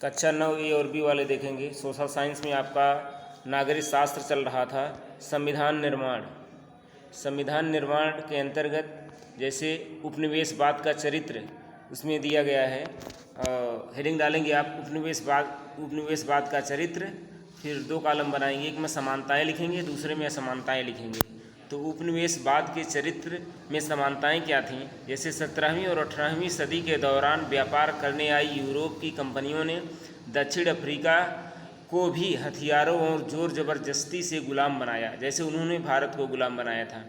कक्षा 9 ए और बी वाले देखेंगे। सोशल साइंस में आपका नागरिक शास्त्र चल रहा था। संविधान निर्माण, संविधान निर्माण के अंतर्गत जैसे उपनिवेशवाद का चरित्र उसमें दिया गया है। हेडिंग डालेंगे आप उपनिवेशवाद का चरित्र, फिर 2 कॉलम बनाएंगे, एक में समानताएं लिखेंगे, दूसरे में असमानताएं लिखेंगे। तो उपनिवेशवाद के चरित्र में समानताएं क्या थीं? जैसे 17वीं और 18वीं सदी के दौरान व्यापार करने आई यूरोप की कंपनियों ने दक्षिण अफ्रीका को भी हथियारों और जोर ज़बरदस्ती से गुलाम बनाया, जैसे उन्होंने भारत को गुलाम बनाया था।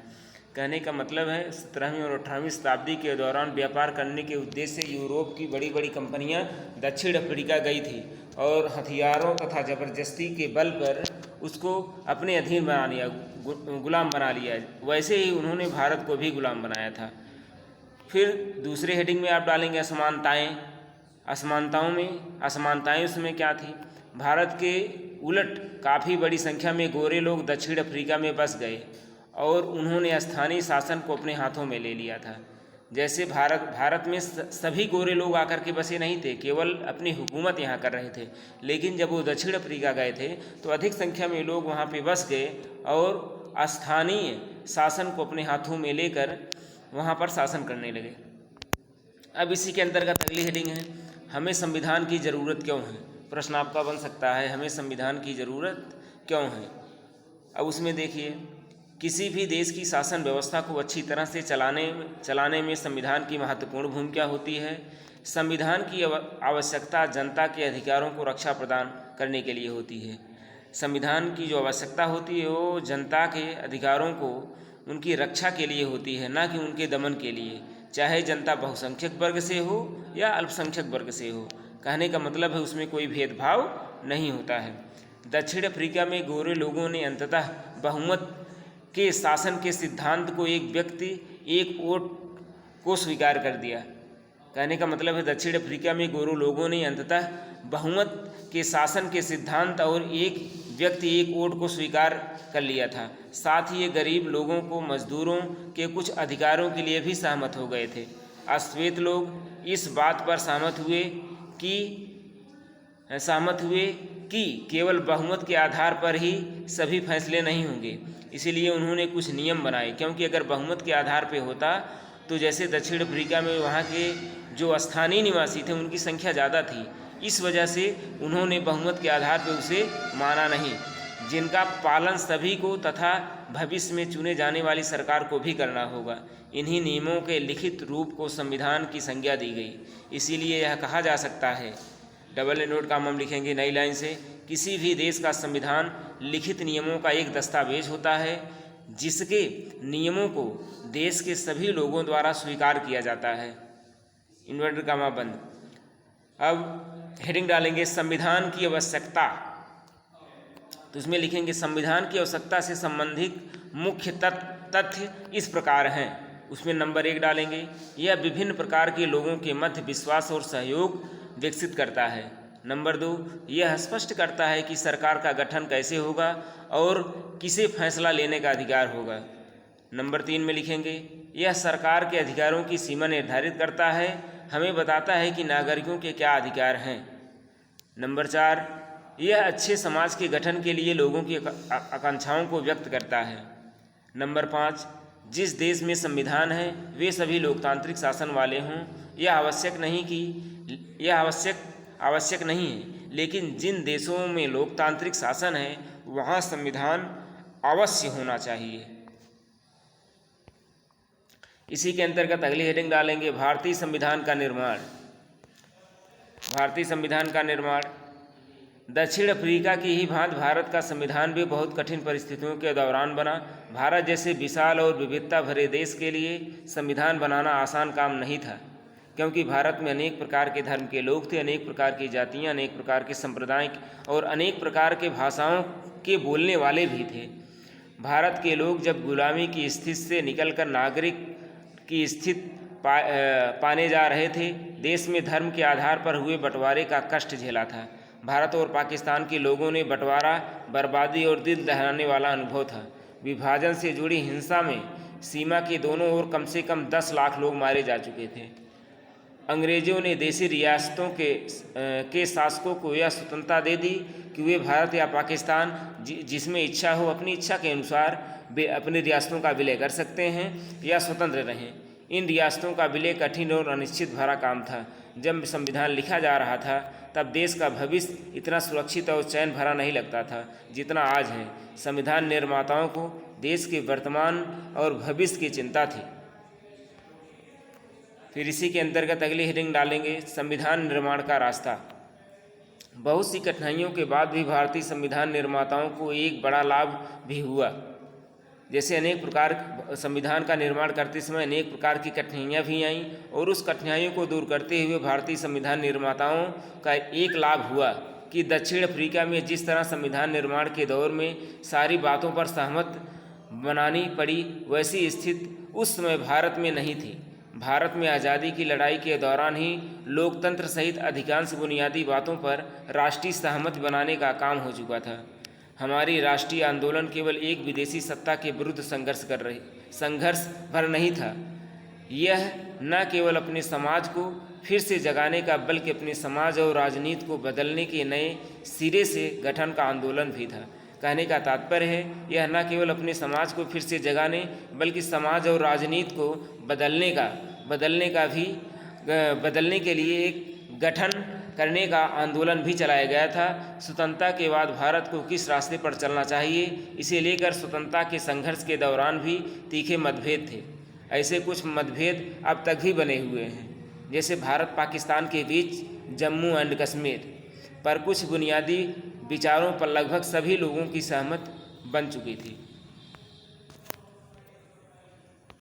कहने का मतलब है 17वीं और 18वीं शताब्दी के दौरान व्यापार करने के उद्देश्य से यूरोप की बड़ी बड़ी कंपनियां दक्षिण अफ्रीका गई थी और हथियारों तथा ज़बरदस्ती के बल पर उसको अपने अधीन बना लिया, गुलाम बना लिया। वैसे ही उन्होंने भारत को भी गुलाम बनाया था। फिर दूसरे हेडिंग में आप डालेंगे असमानताएं। असमानताएं उसमें क्या थी? भारत के उलट काफ़ी बड़ी संख्या में गोरे लोग दक्षिण अफ्रीका में बस गए और उन्होंने स्थानीय शासन को अपने हाथों में ले लिया था। जैसे भारत में सभी गोरे लोग आकर के बसे नहीं थे, केवल अपनी हुकूमत यहाँ कर रहे थे। लेकिन जब वो दक्षिण अफ्रीका गए थे तो अधिक संख्या में लोग वहाँ पे बस गए और स्थानीय शासन को अपने हाथों में लेकर वहाँ पर शासन करने लगे। अब इसी के अंतर्गत अगली हेडिंग है, हमें संविधान की ज़रूरत क्यों है? प्रश्न आपका बन सकता है, हमें संविधान की ज़रूरत क्यों है? अब उसमें देखिए, किसी भी देश की शासन व्यवस्था को अच्छी तरह से चलाने में संविधान की महत्वपूर्ण भूमिका होती है। संविधान की आवश्यकता जनता के अधिकारों को रक्षा प्रदान करने के लिए होती है। संविधान की जो आवश्यकता होती है वो जनता के अधिकारों को उनकी रक्षा के लिए होती है, ना कि उनके दमन के लिए, चाहे जनता बहुसंख्यक वर्ग से हो या अल्पसंख्यक वर्ग से हो। कहने का मतलब है उसमें कोई भेदभाव नहीं होता है। दक्षिण अफ्रीका में गोरे लोगों ने अंततः बहुमत के शासन के सिद्धांत को एक व्यक्ति एक वोट को स्वीकार कर दिया। कहने का मतलब है दक्षिण अफ्रीका में गोरे लोगों ने अंततः बहुमत के शासन के सिद्धांत और एक व्यक्ति एक वोट को स्वीकार कर लिया था। साथ ही ये गरीब लोगों को मजदूरों के कुछ अधिकारों के लिए भी सहमत हो गए थे। अश्वेत लोग इस बात पर सहमत हुए कि केवल बहुमत के आधार पर ही सभी फैसले नहीं होंगे। इसीलिए उन्होंने कुछ नियम बनाए, क्योंकि अगर बहुमत के आधार पर होता तो जैसे दक्षिण अफ्रीका में वहाँ के जो स्थानीय निवासी थे उनकी संख्या ज़्यादा थी, इस वजह से उन्होंने बहुमत के आधार पर उसे माना नहीं, जिनका पालन सभी को तथा भविष्य में चुने जाने वाली सरकार को भी करना होगा। इन्हीं नियमों के लिखित रूप को संविधान की संज्ञा दी गई। इसीलिए यह कहा जा सकता है, डबल ए नोट का हम लिखेंगे नई लाइन से, किसी भी देश का संविधान लिखित नियमों का एक दस्तावेज होता है जिसके नियमों को देश के सभी लोगों द्वारा स्वीकार किया जाता है। इन्वर्टर कामा बंद। अब हेडिंग डालेंगे संविधान की आवश्यकता। तो इसमें लिखेंगे संविधान की आवश्यकता से संबंधित मुख्य तथ्य इस प्रकार हैं। उसमें नंबर 1 डालेंगे, यह विभिन्न प्रकार के लोगों के मध्य विश्वास और सहयोग विकसित करता है। नंबर 2, यह स्पष्ट करता है कि सरकार का गठन कैसे होगा और किसे फैसला लेने का अधिकार होगा। नंबर 3 में लिखेंगे, यह सरकार के अधिकारों की सीमा निर्धारित करता है, हमें बताता है कि नागरिकों के क्या अधिकार हैं। नंबर 4, यह अच्छे समाज के गठन के लिए लोगों की आकांक्षाओं को व्यक्त करता है। नंबर 5, जिस देश में संविधान है वे सभी लोकतांत्रिक शासन वाले हों, यह आवश्यक नहीं है, लेकिन जिन देशों में लोकतांत्रिक शासन है वहाँ संविधान अवश्य होना चाहिए। इसी के अंतर्गत अगली हेडिंग डालेंगे भारतीय संविधान का निर्माण। भारतीय संविधान का निर्माण, दक्षिण अफ्रीका की ही भांति भारत का संविधान भी बहुत कठिन परिस्थितियों के दौरान बना। भारत जैसे विशाल और विविधता भरे देश के लिए संविधान बनाना आसान काम नहीं था, क्योंकि भारत में अनेक प्रकार के धर्म के लोग थे, अनेक प्रकार की जातियाँ, अनेक प्रकार के संप्रदाय और अनेक प्रकार के भाषाओं के बोलने वाले भी थे। भारत के लोग जब गुलामी की स्थिति से निकलकर नागरिक की स्थिति पाने जा रहे थे, देश में धर्म के आधार पर हुए बंटवारे का कष्ट झेला था। भारत और पाकिस्तान के लोगों ने बंटवारा बर्बादी और दिल दहलाने वाला अनुभव था। विभाजन से जुड़ी हिंसा में सीमा के दोनों ओर कम से कम 10 लाख लोग मारे जा चुके थे। अंग्रेज़ों ने देशी रियासतों के शासकों को यह स्वतंत्रता दे दी कि वे भारत या पाकिस्तान जिसमें इच्छा हो अपनी इच्छा के अनुसार वे अपनी रियासतों का विलय कर सकते हैं या स्वतंत्र रहें। इन रियासतों का विलय कठिन और अनिश्चित भरा काम था। जब संविधान लिखा जा रहा था तब देश का भविष्य इतना सुरक्षित और चैन भरा नहीं लगता था जितना आज है। संविधान निर्माताओं को देश के वर्तमान और भविष्य की चिंता थी। फिर इसी के अंतर्गत अगली हेडिंग डालेंगे, संविधान निर्माण का रास्ता। बहुत सी कठिनाइयों के बाद भी भारतीय संविधान निर्माताओं को एक बड़ा लाभ भी हुआ। जैसे अनेक प्रकार संविधान का निर्माण करते समय अनेक प्रकार की कठिनाइयाँ भी आईं और उस कठिनाइयों को दूर करते हुए भारतीय संविधान निर्माताओं का एक लाभ हुआ कि दक्षिण अफ्रीका में जिस तरह संविधान निर्माण के दौर में सारी बातों पर सहमत बनानी पड़ी, वैसी स्थिति उस समय भारत में नहीं थी। भारत में आज़ादी की लड़ाई के दौरान ही लोकतंत्र सहित अधिकांश बुनियादी बातों पर राष्ट्रीय सहमति बनाने का काम हो चुका था। हमारी राष्ट्रीय आंदोलन केवल एक विदेशी सत्ता के विरुद्ध संघर्ष भर नहीं था। यह न केवल अपने समाज को फिर से जगाने का बल्कि अपने समाज और राजनीति को बदलने के नए सिरे से गठन का आंदोलन भी था। कहने का तात्पर्य है, यह न केवल अपने समाज को फिर से जगाने बल्कि समाज और राजनीति को बदलने के लिए एक गठन करने का आंदोलन भी चलाया गया था। स्वतंत्रता के बाद भारत को किस रास्ते पर चलना चाहिए, इसे लेकर स्वतंत्रता के संघर्ष के दौरान भी तीखे मतभेद थे। ऐसे कुछ मतभेद अब तक भी बने हुए हैं, जैसे भारत पाकिस्तान के बीच जम्मू एंड कश्मीर पर कुछ बुनियादी विचारों पर लगभग सभी लोगों की सहमति बन चुकी थी।